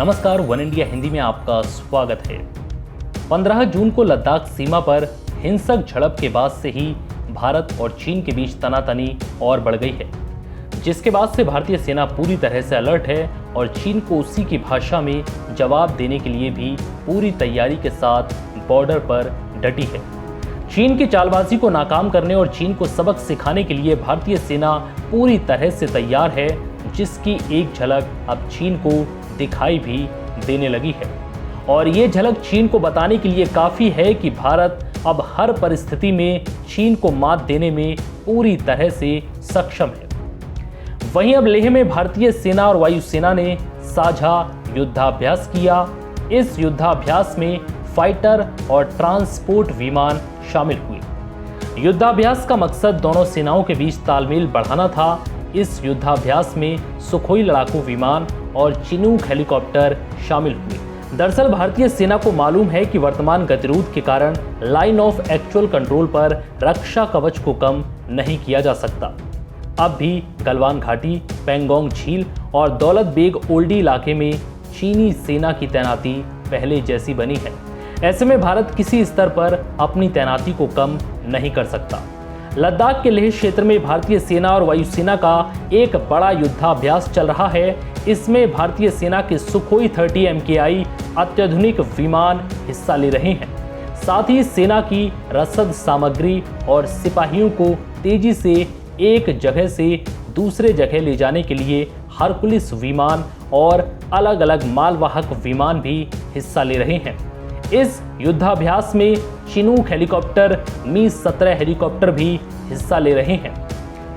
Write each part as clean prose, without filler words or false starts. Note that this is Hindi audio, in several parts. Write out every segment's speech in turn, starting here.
नमस्कार, वन इंडिया हिंदी में आपका स्वागत है। 15 जून को लद्दाख सीमा पर हिंसक झड़प के बाद से ही भारत और चीन के बीच तनातनी और बढ़ गई है, जिसके बाद से भारतीय सेना पूरी तरह से अलर्ट है और चीन को उसी की भाषा में जवाब देने के लिए भी पूरी तैयारी के साथ बॉर्डर पर डटी है। चीन की चालबाजी को नाकाम करने और चीन को सबक सिखाने के लिए भारतीय सेना पूरी तरह से तैयार है, जिसकी एक झलक अब चीन को दिखाई भी देने लगी है। और ये झलक चीन को बताने के लिए काफ़ी है कि भारत अब हर परिस्थिति में चीन को मात देने में पूरी तरह से सक्षम है। वहीं अब लेह में भारतीय सेना और वायुसेना ने साझा युद्धाभ्यास किया। इस युद्धाभ्यास में फाइटर और ट्रांसपोर्ट विमान शामिल हुए। युद्धाभ्यास का मकसद दोनों सेनाओं के बीच तालमेल बढ़ाना था। इस युद्धाभ्यास में सुखोई लड़ाकू विमान और चिनूक हेलीकॉप्टर शामिल हुए। दरअसल भारतीय सेना को मालूम है कि वर्तमान गतिरोध के कारण लाइन ऑफ एक्चुअल कंट्रोल पर रक्षा कवच को कम नहीं किया जा सकता। अब भी गलवान घाटी, पेंगोंग झील और दौलत बेग ओल्डी इलाके में चीनी सेना की तैनाती पहले जैसी बनी है। ऐसे में भारत किसी स्तर पर अपनी तैनाती को कम नहीं कर सकता। लद्दाख के लेह क्षेत्र में भारतीय सेना और वायुसेना का एक बड़ा युद्धाभ्यास चल रहा है। इसमें भारतीय सेना के सुखोई 30 MKI अत्याधुनिक विमान हिस्सा ले रहे हैं। साथ ही सेना की रसद सामग्री और सिपाहियों को तेजी से एक जगह से दूसरे जगह ले जाने के लिए हरकुलिस विमान और अलग अलग मालवाहक विमान भी हिस्सा ले रहे हैं। इस युद्धाभ्यास में चिनूक हेलीकॉप्टर, मी-17 हेलीकॉप्टर भी हिस्सा ले रहे हैं।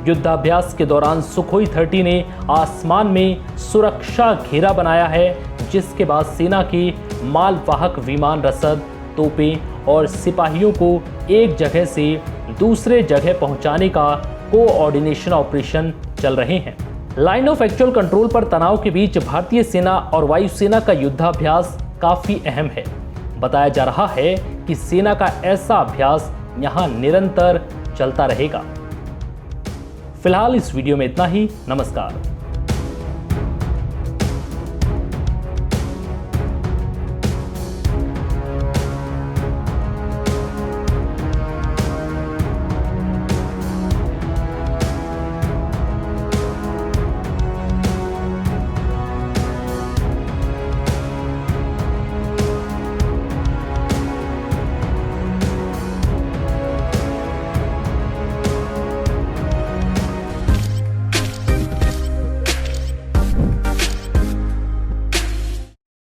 युद्धाभ्यास के दौरान सुखोई 30 ने आसमान में सुरक्षा घेरा बनाया है, जिसके बाद सेना के मालवाहक विमान, रसद, तोपें और सिपाहियों को एक जगह से दूसरे जगह पहुंचाने का कोऑर्डिनेशन ऑपरेशन चल रहे हैं। लाइन ऑफ एक्चुअल कंट्रोल पर तनाव के बीच भारतीय सेना और वायुसेना का युद्धाभ्यास काफी अहम है। बताया जा रहा है कि सेना का ऐसा अभ्यास यहां निरंतर चलता रहेगा। फिलहाल इस वीडियो में इतना ही। नमस्कार।